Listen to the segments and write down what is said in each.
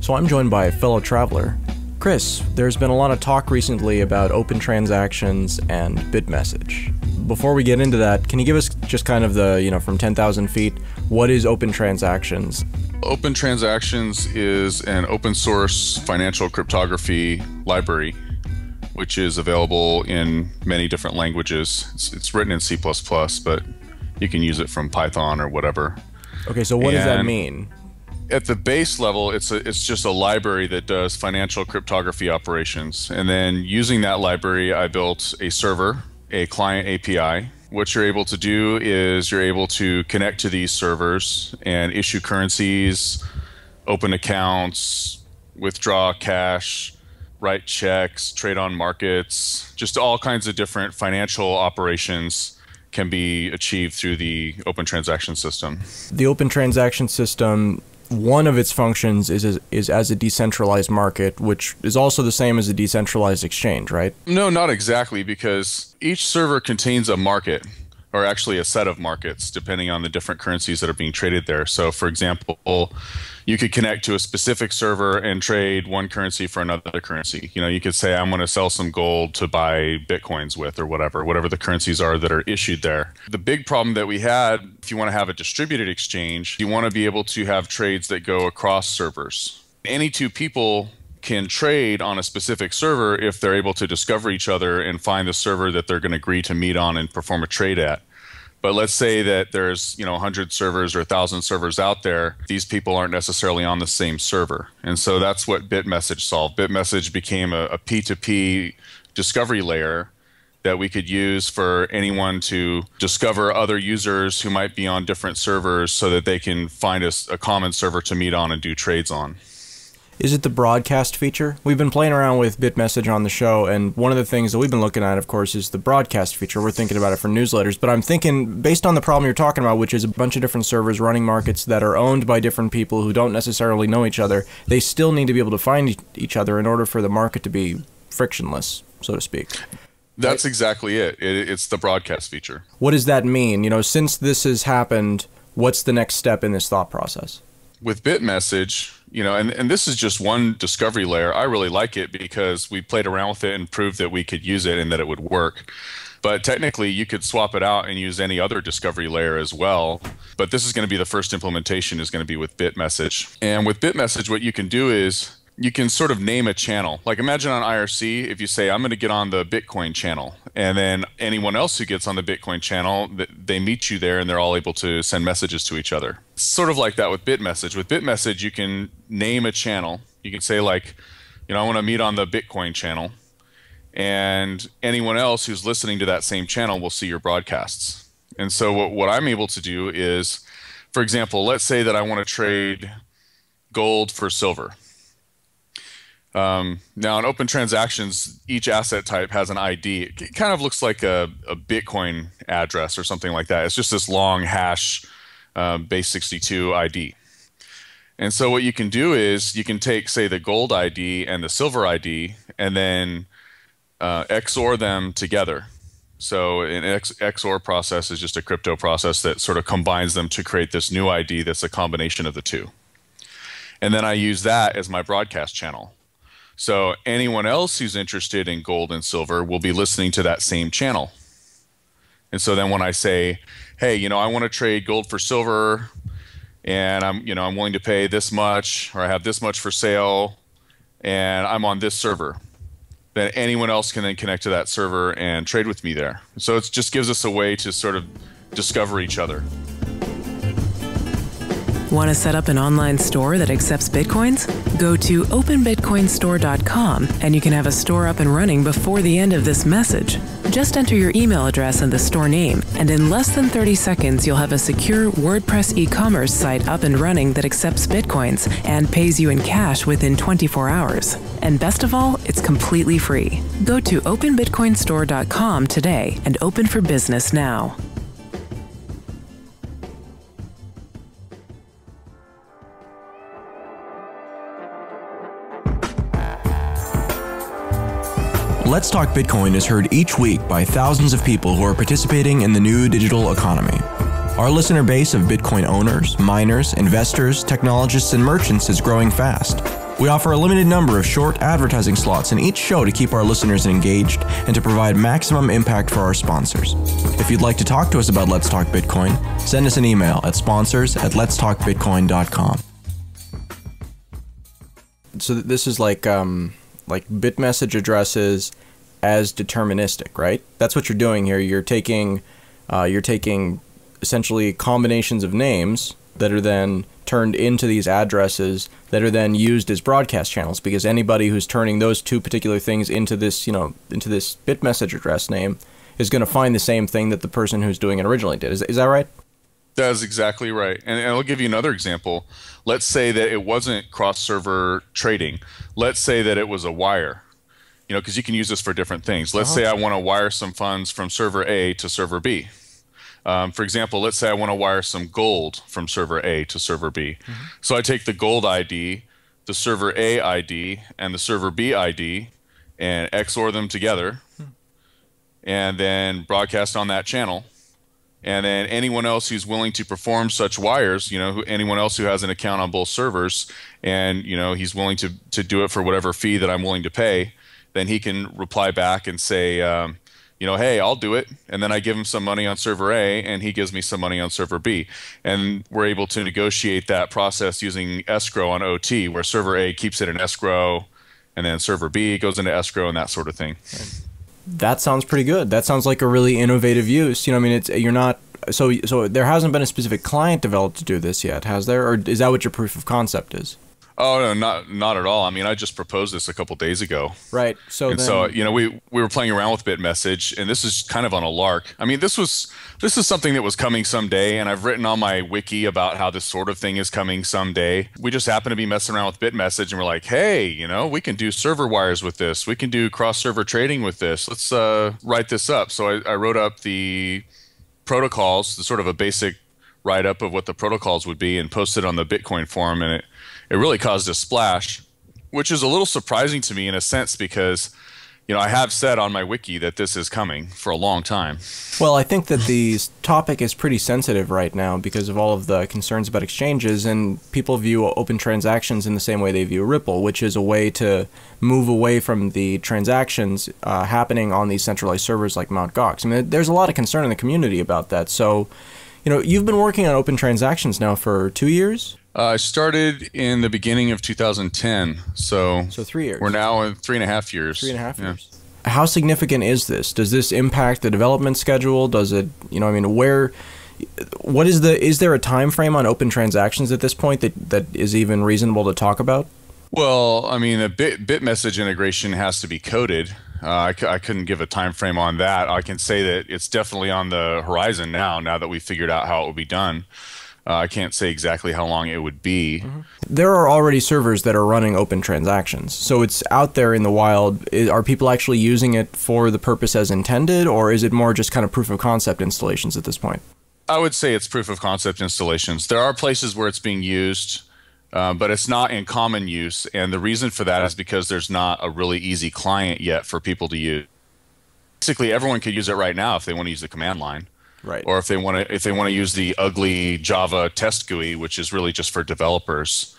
So I'm joined by a fellow traveler. Chris, there's been a lot of talk recently about open transactions and Bitmessage. Before we get into that, can you give us just kind of the, from 10,000 feet, what is open transactions? Open transactions is an open source financial cryptography library, which is available in many different languages. It's written in C++, but you can use it from Python or whatever. Okay, so what does that mean? At the base level, it's just a library that does financial cryptography operations. And then using that library, I built a server, a client API. What you're able to do is you're able to connect to these servers and issue currencies, open accounts, withdraw cash, write checks, trade on markets, just all kinds of different financial operations can be achieved through the open transaction system. The open transaction system, one of its functions is as a decentralized market, which is also the same as a decentralized exchange, right? No, not exactly, because each server contains a market, or actually a set of markets, depending on the different currencies that are being traded there. So, for example, you could connect to a specific server and trade one currency for another currency. You could say, I'm going to sell some gold to buy Bitcoins with, or whatever the currencies are that are issued there. The big problem that we had, if you want to have a distributed exchange, you want to be able to have trades that go across servers. Any two people can trade on a specific server if they're able to discover each other and find the server that they're going to agree to meet on and perform a trade at. But let's say that there's 100 servers or 1,000 servers out there. These people aren't necessarily on the same server. And so that's what Bitmessage solved. Bitmessage became a P2P discovery layer that we could use for anyone to discover other users who might be on different servers so that they can find a common server to meet on and do trades on. Is it the broadcast feature? We've been playing around with Bitmessage on the show, and one of the things that we've been looking at, of course, is the broadcast feature. We're thinking about it for newsletters, but I'm thinking, based on the problem you're talking about, which is a bunch of different servers running markets that are owned by different people who don't necessarily know each other, they still need to be able to find each other in order for the market to be frictionless, so to speak. That's exactly it. It's the broadcast feature. What does that mean? Since this has happened, what's the next step in this thought process? With Bitmessage, and this is just one discovery layer. I really like it because we played around with it and proved that we could use it and that it would work. But technically, you could swap it out and use any other discovery layer as well. But this is going to be the first implementation is going to be with Bitmessage. And with Bitmessage, what you can do is you can sort of name a channel. Like imagine on IRC, if you say, I'm going to get on the Bitcoin channel, and then anyone else who gets on the Bitcoin channel, they meet you there and they're all able to send messages to each other. It's sort of like that with Bitmessage. With Bitmessage, you can name a channel. You can say like, I want to meet on the Bitcoin channel, and anyone else who's listening to that same channel will see your broadcasts. And so what I'm able to do is, for example, let's say that I want to trade gold for silver. Now, in open transactions, each asset type has an ID. It kind of looks like a Bitcoin address or something like that. It's just this long hash base 62 ID. And so what you can do is you can take, say, the gold ID and the silver ID and then XOR them together. So an XOR process is just a crypto process that sort of combines them to create this new ID that's a combination of the two. And then I use that as my broadcast channel. So anyone else who's interested in gold and silver will be listening to that same channel. And so then when I say, hey, I want to trade gold for silver, and I'm willing to pay this much, or I have this much for sale, and I'm on this server, then anyone else can then connect to that server and trade with me there. So it just gives us a way to sort of discover each other. Want to set up an online store that accepts Bitcoins? Go to openbitcoinstore.com and you can have a store up and running before the end of this message. Just enter your email address and the store name, and in less than 30 seconds, you'll have a secure WordPress e-commerce site up and running that accepts Bitcoins and pays you in cash within 24 hours. And best of all, it's completely free. Go to openbitcoinstore.com today and open for business now. Let's Talk Bitcoin is heard each week by thousands of people who are participating in the new digital economy. Our listener base of Bitcoin owners, miners, investors, technologists, and merchants is growing fast. We offer a limited number of short advertising slots in each show to keep our listeners engaged and to provide maximum impact for our sponsors. If you'd like to talk to us about Let's Talk Bitcoin, send us an email at sponsors@letstalkbitcoin.com. So this is like Bitmessage addresses as deterministic, right? That's what you're doing here. You're taking essentially combinations of names that are then turned into these addresses that are then used as broadcast channels, because anybody who's turning those two particular things into this, into this Bitmessage address name is going to find the same thing that the person who's doing it originally did. Is that right? That is exactly right. And I'll give you another example. Let's say that it wasn't cross-server trading. Let's say that it was a wire, because you can use this for different things. Let's say I want to wire some funds from server A to server B. For example, let's say I want to wire some gold from server A to server B. So I take the gold ID, the server A ID, and the server B ID, and XOR them together, and then broadcast on that channel. And then anyone else who's willing to perform such wires, anyone else who has an account on both servers, and he's willing to do it for whatever fee that I'm willing to pay, then he can reply back and say, hey, I'll do it. And then I give him some money on server A, and he gives me some money on server B. And we're able to negotiate that process using escrow on OT, where server A keeps it in escrow, and then server B goes into escrow and that sort of thing. That sounds pretty good. That sounds like a really innovative use. So there hasn't been a specific client developed to do this yet, has there? Or is that what your proof of concept is? Oh, no, not at all. I mean, I just proposed this a couple days ago. Right. So we were playing around with Bitmessage, and this is kind of on a lark. I mean, this is something that was coming someday, and I've written on my wiki about how this sort of thing is coming someday. We just happen to be messing around with Bitmessage, and we're like, hey, we can do server wires with this. We can do cross-server trading with this. Let's write this up. So I wrote up the protocols, the sort of a basic write-up of what the protocols would be, and posted on the Bitcoin forum, and it really caused a splash, which is a little surprising to me in a sense, because I have said on my wiki that this is coming for a long time. Well, I think that the topic is pretty sensitive right now because of all of the concerns about exchanges, and people view open transactions in the same way they view Ripple, which is a way to move away from the transactions happening on these centralized servers like Mt. Gox. I mean, there's a lot of concern in the community about that. So, you've been working on open transactions now for 2 years? I started in the beginning of 2010, so 3 years. We're now in 3.5 years. 3.5 years. How significant is this? Does this impact the development schedule? Does it, is there a time frame on open transactions at this point that is even reasonable to talk about? Well, I mean, the Bitmessage integration has to be coded. I couldn't give a time frame on that. I can say that it's definitely on the horizon now that we've figured out how it will be done. I can't say exactly how long it would be. There are already servers that are running open transactions, so it's out there in the wild. Are people actually using it for the purpose as intended, or is it more just kind of proof of concept installations at this point? I would say it's proof of concept installations. There are places where it's being used, but it's not in common use, and the reason for that is because there's not a really easy client yet for people to use. Basically, everyone could use it right now if they want to use the command line. Right. Or if they want to use the ugly Java test GUI, which is really just for developers.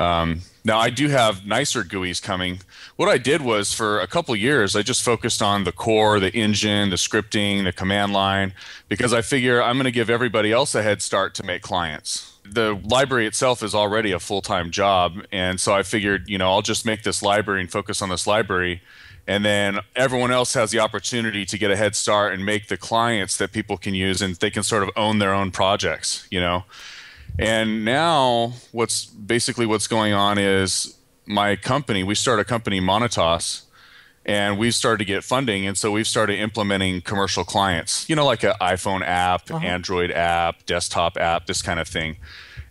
Now I do have nicer GUIs coming. What I did was, for a couple years, I just focused on the core, the engine, the scripting, the command line, because I figure I'm going to give everybody else a head start to make clients. The library itself is already a full-time job, and so I figured, I'll just make this library and focus on this library. And then everyone else has the opportunity to get a head start and make the clients that people can use, and they can sort of own their own projects, And now what's going on is my company, we started a company, Monetos, and we've started to get funding. And so we've started implementing commercial clients, like an iPhone app, Android app, desktop app, this kind of thing.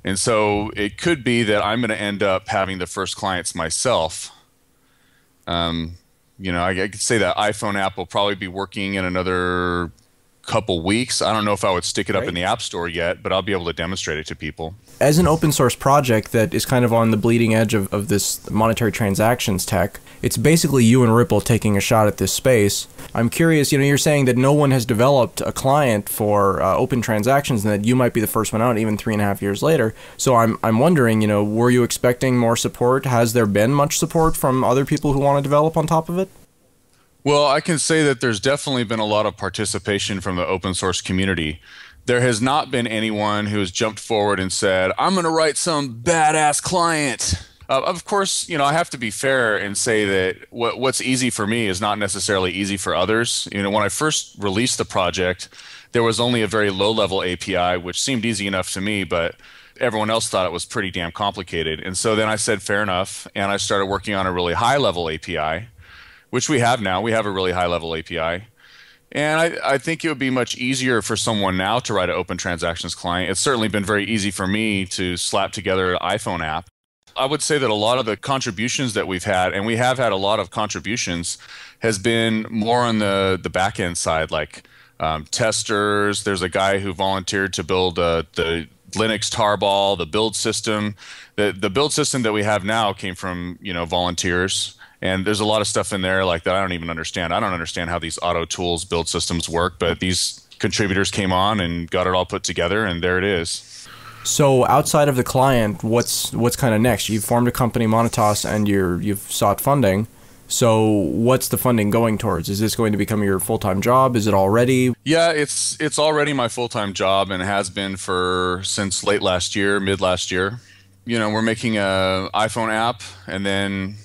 And so it could be that I'm going to end up having the first clients myself. I could say that iPhone app will probably be working in another couple weeks. I don't know if I would stick it up in the App Store yet, but I'll be able to demonstrate it to people. As an open source project that is kind of on the bleeding edge of this monetary transactions tech, it's basically you and Ripple taking a shot at this space. I'm curious, you're saying that no one has developed a client for open transactions and that you might be the first one out even 3.5 years later. So I'm wondering, were you expecting more support? Has there been much support from other people who want to develop on top of it? Well, I can say that there's definitely been a lot of participation from the open source community. There has not been anyone who has jumped forward and said, I'm going to write some badass client. Of course, I have to be fair and say that what's easy for me is not necessarily easy for others. When I first released the project, there was only a very low-level API, which seemed easy enough to me, but everyone else thought it was pretty damn complicated. And so then I said, fair enough, and I started working on a really high-level API, which we have now. We have a really high-level API. And I think it would be much easier for someone now to write an open transactions client. It's certainly been very easy for me to slap together an iPhone app. I would say that a lot of the contributions that we've had, and we have had a lot of contributions, has been more on the back-end side, like testers. There's a guy who volunteered to build the Linux tarball, the build system. The build system that we have now came from volunteers. And there's a lot of stuff in there like that I don't even understand. I don't understand how these auto tools build systems work, but these contributors came on and got it all put together, and there it is. So outside of the client, what's kind of next? You've formed a company, Monetos, and you've sought funding. So what's the funding going towards? Is this going to become your full-time job? Is it already? Yeah, it's already my full-time job and has been since late last year, mid last year. We're making a iPhone app, and then,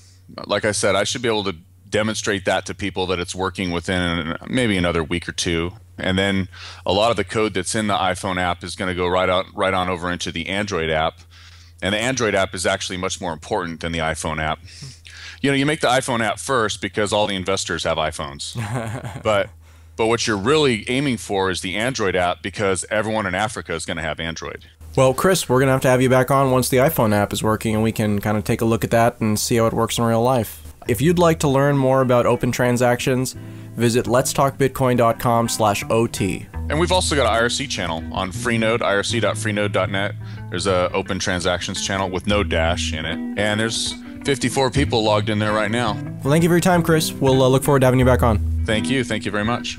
like I said, I should be able to demonstrate that to people that it's working within maybe another week or two. And then a lot of the code that's in the iPhone app is going to go right on over into the Android app. And the Android app is actually much more important than the iPhone app. You make the iPhone app first because all the investors have iPhones. But what you're really aiming for is the Android app because everyone in Africa is going to have Android. Well, Chris, we're going to have you back on once the iPhone app is working, and we can kind of take a look at that and see how it works in real life. If you'd like to learn more about open transactions, visit letstalkbitcoin.com/OT. And we've also got an IRC channel on Freenode, irc.freenode.net. There's a open transactions channel with no dash in it. And there's 54 people logged in there right now. Well, thank you for your time, Chris. We'll look forward to having you back on. Thank you. Thank you very much.